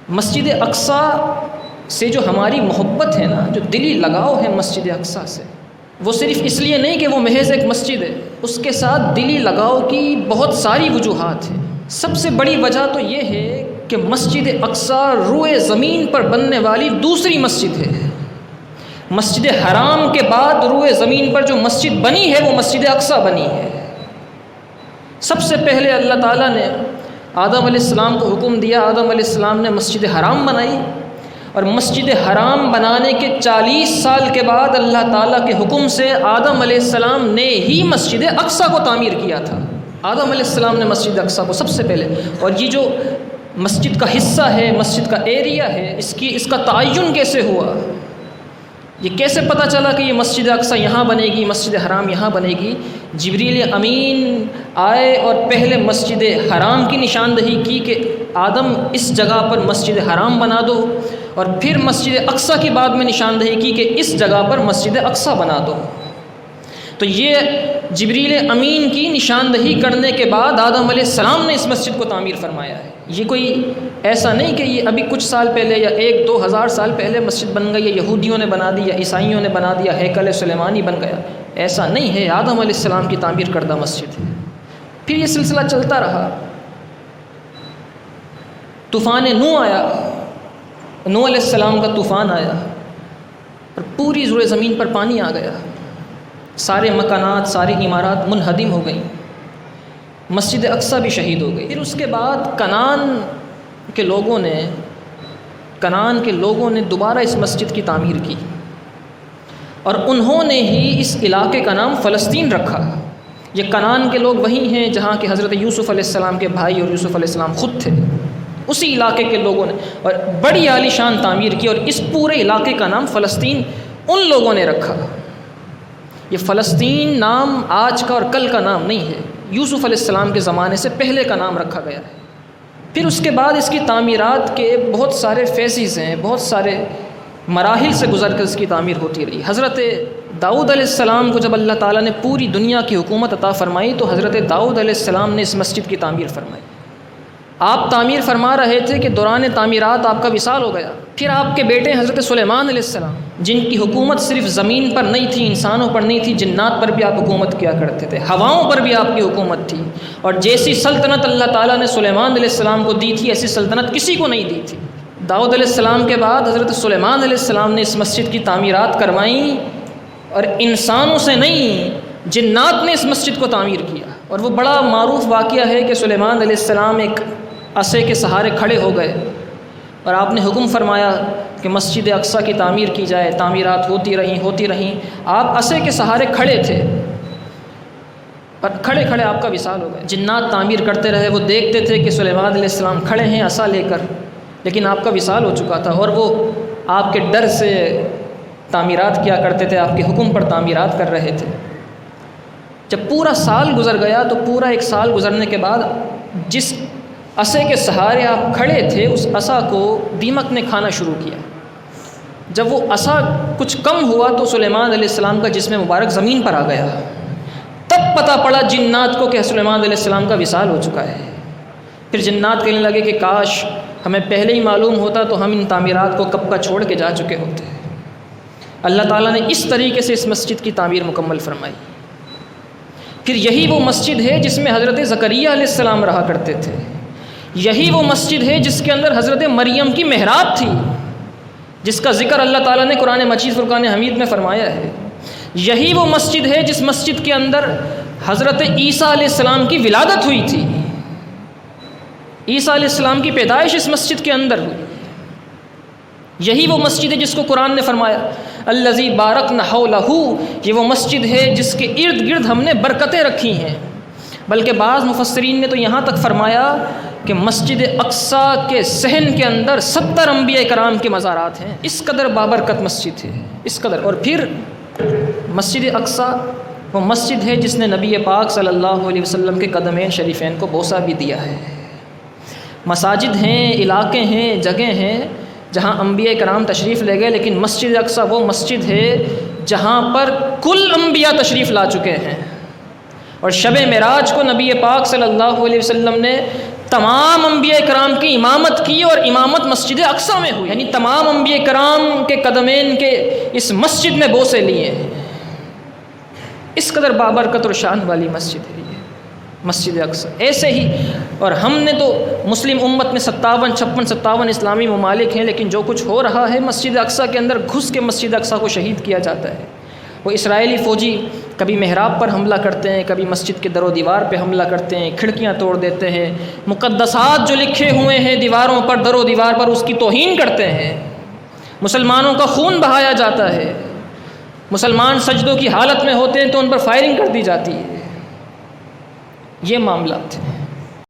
مسجد اقصیٰ سے جو ہماری محبت ہے نا، جو دلی لگاؤ ہے مسجد اقصیٰ سے، وہ صرف اس لیے نہیں کہ وہ محض ایک مسجد ہے، اس کے ساتھ دلی لگاؤ کی بہت ساری وجوہات ہیں۔ سب سے بڑی وجہ تو یہ ہے کہ مسجد اقصیٰ روئے زمین پر بننے والی دوسری مسجد ہے۔ مسجد حرام کے بعد روئے زمین پر جو مسجد بنی ہے وہ مسجد اقصیٰ بنی ہے۔ سب سے پہلے اللہ تعالیٰ نے آدم علیہ السلام کو حکم دیا، آدم علیہ السلام نے مسجد حرام بنائی، اور مسجد حرام بنانے کے 40 سال کے بعد اللہ تعالیٰ کے حکم سے آدم علیہ السلام نے ہی مسجد اقصیٰ کو تعمیر کیا تھا۔ آدم علیہ السلام نے مسجد اقصیٰ کو سب سے پہلے، اور یہ جو مسجد کا حصہ ہے، مسجد کا ایریا ہے، اس کا تعین کیسے ہوا؟ یہ کیسے پتہ چلا کہ یہ مسجد اقصیٰ یہاں بنے گی، مسجد حرام یہاں بنے گی؟ جبریل امین آئے اور پہلے مسجد حرام کی نشاندہی کی کہ آدم اس جگہ پر مسجد حرام بنا دو، اور پھر مسجد اقصیٰ کی بعد میں نشاندہی کی کہ اس جگہ پر مسجد اقصیٰ بنا دو۔ تو یہ جبریل امین کی نشاندہی کرنے کے بعد آدم علیہ السلام نے اس مسجد کو تعمیر فرمایا ہے۔ یہ کوئی ایسا نہیں کہ یہ ابھی کچھ سال پہلے یا 1-2 ہزار سال پہلے مسجد بن گئی، یا یہودیوں نے بنا دی، یا عیسائیوں نے بنا دیا، ہیکل سلیمانی بن گیا، ایسا نہیں ہے۔ آدم علیہ السلام کی تعمیر کردہ مسجد ہے۔ پھر یہ سلسلہ چلتا رہا، طوفان نوح آیا، نوح علیہ السلام کا طوفان آیا اور پوری زیر زمین پر پانی آ گیا، سارے مکانات، ساری عمارات منہدم ہو گئیں، مسجد اقصیٰ بھی شہید ہو گئی۔ پھر اس کے بعد کنعان کے لوگوں نے دوبارہ اس مسجد کی تعمیر کی، اور انہوں نے ہی اس علاقے کا نام فلسطین رکھا۔ یہ کنعان کے لوگ وہی ہیں جہاں کہ حضرت یوسف علیہ السلام کے بھائی اور یوسف علیہ السلام خود تھے، اسی علاقے کے لوگوں نے، اور بڑی عالی شان تعمیر کی، اور اس پورے علاقے کا نام فلسطین ان لوگوں نے رکھا۔ یہ فلسطین نام آج کا اور کل کا نام نہیں ہے، یوسف علیہ السلام کے زمانے سے پہلے کا نام رکھا گیا ہے۔ پھر اس کے بعد اس کی تعمیرات کے بہت سارے فیزز ہیں، بہت سارے مراحل سے گزر کر اس کی تعمیر ہوتی رہی۔ حضرت داؤد علیہ السلام کو جب اللہ تعالیٰ نے پوری دنیا کی حکومت عطا فرمائی تو حضرت داؤد علیہ السلام نے اس مسجد کی تعمیر فرمائی۔ آپ تعمیر فرما رہے تھے کہ دوران تعمیرات آپ کا وصال ہو گیا۔ پھر آپ کے بیٹے حضرت سلیمان علیہ السلام، جن کی حکومت صرف زمین پر نہیں تھی، انسانوں پر نہیں تھی، جنات پر بھی آپ حکومت کیا کرتے تھے، ہواؤں پر بھی آپ کی حکومت تھی، اور جیسی سلطنت اللہ تعالیٰ نے سلیمان علیہ السلام کو دی تھی ایسی سلطنت کسی کو نہیں دی تھی۔ داؤد علیہ السلام کے بعد حضرت سلیمان علیہ السلام نے اس مسجد کی تعمیرات کروائیں، اور انسانوں سے نہیں جنات نے اس مسجد کو تعمیر کیا۔ اور وہ بڑا معروف واقعہ ہے کہ سلیمان علیہ السلام ایک عصا کے سہارے کھڑے ہو گئے، اور آپ نے حکم فرمایا کہ مسجد اقصیٰ کی تعمیر کی جائے۔ تعمیرات ہوتی رہیں، آپ عصا کے سہارے کھڑے تھے، اور کھڑے کھڑے آپ کا وصال ہو گئے۔ جنات تعمیر کرتے رہے، وہ دیکھتے تھے کہ سلیمان علیہ السلام کھڑے ہیں عصا لے کر، لیکن آپ کا وصال ہو چکا تھا، اور وہ آپ کے ڈر سے تعمیرات کیا کرتے تھے، آپ کے حکم پر تعمیرات کر رہے تھے۔ جب پورا سال گزر گیا تو پورا 1 سال گزرنے کے بعد جس عصا کے سہارے آپ کھڑے تھے اس عصا کو دیمک نے کھانا شروع کیا۔ جب وہ عصا کچھ کم ہوا تو سلیمان علیہ السلام کا جسم مبارک زمین پر آ گیا۔ تب پتہ پڑا جنات کو کہ سلیمان علیہ السلام کا وصال ہو چکا ہے۔ پھر جنات کہنے لگے کہ کاش ہمیں پہلے ہی معلوم ہوتا تو ہم ان تعمیرات کو کب کا چھوڑ کے جا چکے ہوتے۔ اللہ تعالیٰ نے اس طریقے سے اس مسجد کی تعمیر مکمل فرمائی۔ پھر یہی وہ مسجد ہے جس میں حضرت زکریا علیہ السلام رہا کرتے تھے، یہی وہ مسجد ہے جس کے اندر حضرت مریم کی محراب تھی، جس کا ذکر اللہ تعالیٰ نے قرآن مجید فرقان حمید میں فرمایا ہے۔ یہی وہ مسجد ہے جس مسجد کے اندر حضرت عیسیٰ علیہ السلام کی ولادت ہوئی تھی۔ عیسیٰ علیہ السلام کی پیدائش اس مسجد کے اندر ہوئی۔ یہی وہ مسجد ہے جس کو قرآن نے فرمایا الذی بارکنا حولہ، یہ وہ مسجد ہے جس کے ارد گرد ہم نے برکتیں رکھی ہیں۔ بلکہ بعض مفسرین نے تو یہاں تک فرمایا کہ مسجد اقصیٰ کے صحن کے اندر 70 انبیاء کرام کے مزارات ہیں، اس قدر بابرکت مسجد ہے، اس قدر۔ اور پھر مسجد اقصیٰ وہ مسجد ہے جس نے نبی پاک صلی اللہ علیہ وسلم کے قدمین شریفین کو بوسہ بھی دیا ہے۔ مساجد ہیں، علاقے ہیں، جگہیں ہیں جہاں انبیاء کرام تشریف لے گئے، لیکن مسجد اقصیٰ وہ مسجد ہے جہاں پر کل انبیاء تشریف لا چکے ہیں۔ اور شب معراج کو نبی پاک صلی اللہ علیہ وسلم نے تمام انبیاء کرام کی امامت کی اور امامت مسجد اقصیٰ میں ہوئی، یعنی تمام انبیاء کرام کے قدمین کے اس مسجد میں بوسے لیے ہیں۔ اس قدر بابرکت اور شان والی مسجد ہے یہ مسجد اقصیٰ۔ ایسے ہی اور ہم نے تو مسلم امت میں 57 اسلامی ممالک ہیں، لیکن جو کچھ ہو رہا ہے مسجد اقصیٰ کے اندر گھس کے مسجد اقصیٰ کو شہید کیا جاتا ہے۔ وہ اسرائیلی فوجی کبھی محراب پر حملہ کرتے ہیں، کبھی مسجد کے در و دیوار پہ حملہ کرتے ہیں، کھڑکیاں توڑ دیتے ہیں، مقدسات جو لکھے ہوئے ہیں دیواروں پر، در و دیوار پر، اس کی توہین کرتے ہیں، مسلمانوں کا خون بہایا جاتا ہے، مسلمان سجدوں کی حالت میں ہوتے ہیں تو ان پر فائرنگ کر دی جاتی ہے۔ یہ معاملات ہیں۔